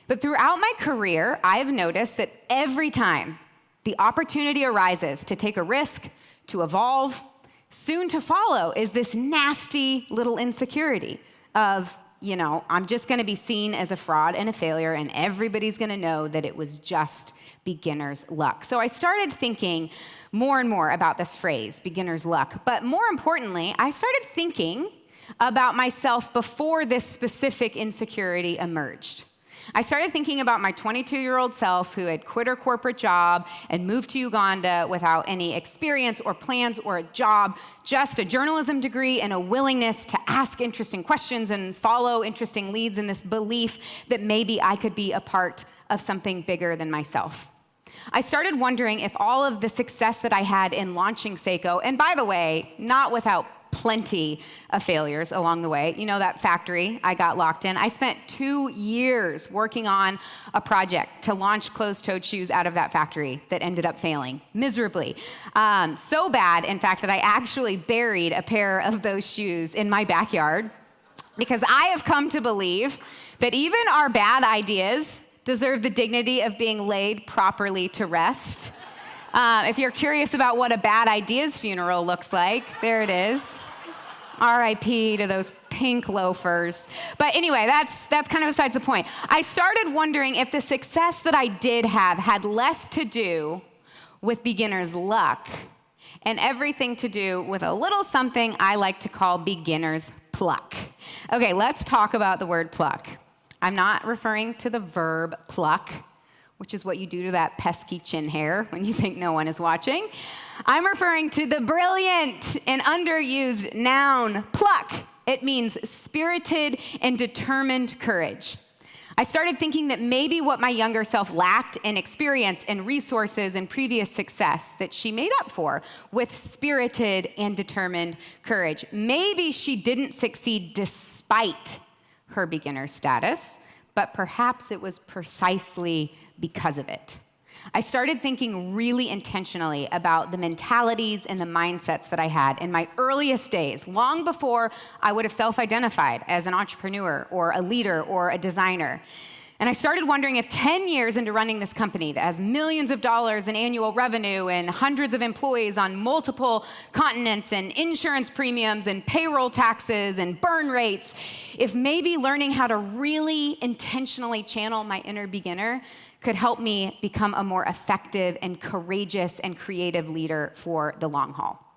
But throughout my career, I've noticed that every time the opportunity arises to take a risk, to evolve, soon to follow is this nasty little insecurity of, I'm just going to be seen as a fraud and a failure, and everybody's going to know that it was just beginner's luck. So I started thinking more and more about this phrase, beginner's luck. But more importantly, I started thinking about myself before this specific insecurity emerged. I started thinking about my 22-year-old self who had quit her corporate job and moved to Uganda without any experience or plans or a job, just a journalism degree and a willingness to ask interesting questions and follow interesting leads, and this belief that maybe I could be a part of something bigger than myself. I started wondering if all of the success that I had in launching Seiko, and by the way, not without plenty of failures along the way. That factory I got locked in? I spent 2 years working on a project to launch closed-toed shoes out of that factory that ended up failing miserably. So bad, in fact, that I actually buried a pair of those shoes in my backyard, because I have come to believe that even our bad ideas deserve the dignity of being laid properly to rest. If you're curious about what a bad ideas funeral looks like, there it is. R.I.P. to those pink loafers. But anyway, that's kind of besides the point. I started wondering if the success that I did have had less to do with beginner's luck and everything to do with a little something I like to call beginner's pluck. Okay, let's talk about the word pluck. I'm not referring to the verb pluck, which is what you do to that pesky chin hair when you think no one is watching. I'm referring to the brilliant and underused noun pluck. It means spirited and determined courage. I started thinking that maybe what my younger self lacked in experience and resources and previous success, that she made up for with spirited and determined courage. Maybe she didn't succeed despite her beginner status, but perhaps it was precisely because of it. I started thinking really intentionally about the mentalities and the mindsets that I had in my earliest days, long before I would have self-identified as an entrepreneur or a leader or a designer. And I started wondering if 10 years into running this company that has millions of dollars in annual revenue and hundreds of employees on multiple continents and insurance premiums and payroll taxes and burn rates, if maybe learning how to really intentionally channel my inner beginner could help me become a more effective and courageous and creative leader for the long haul.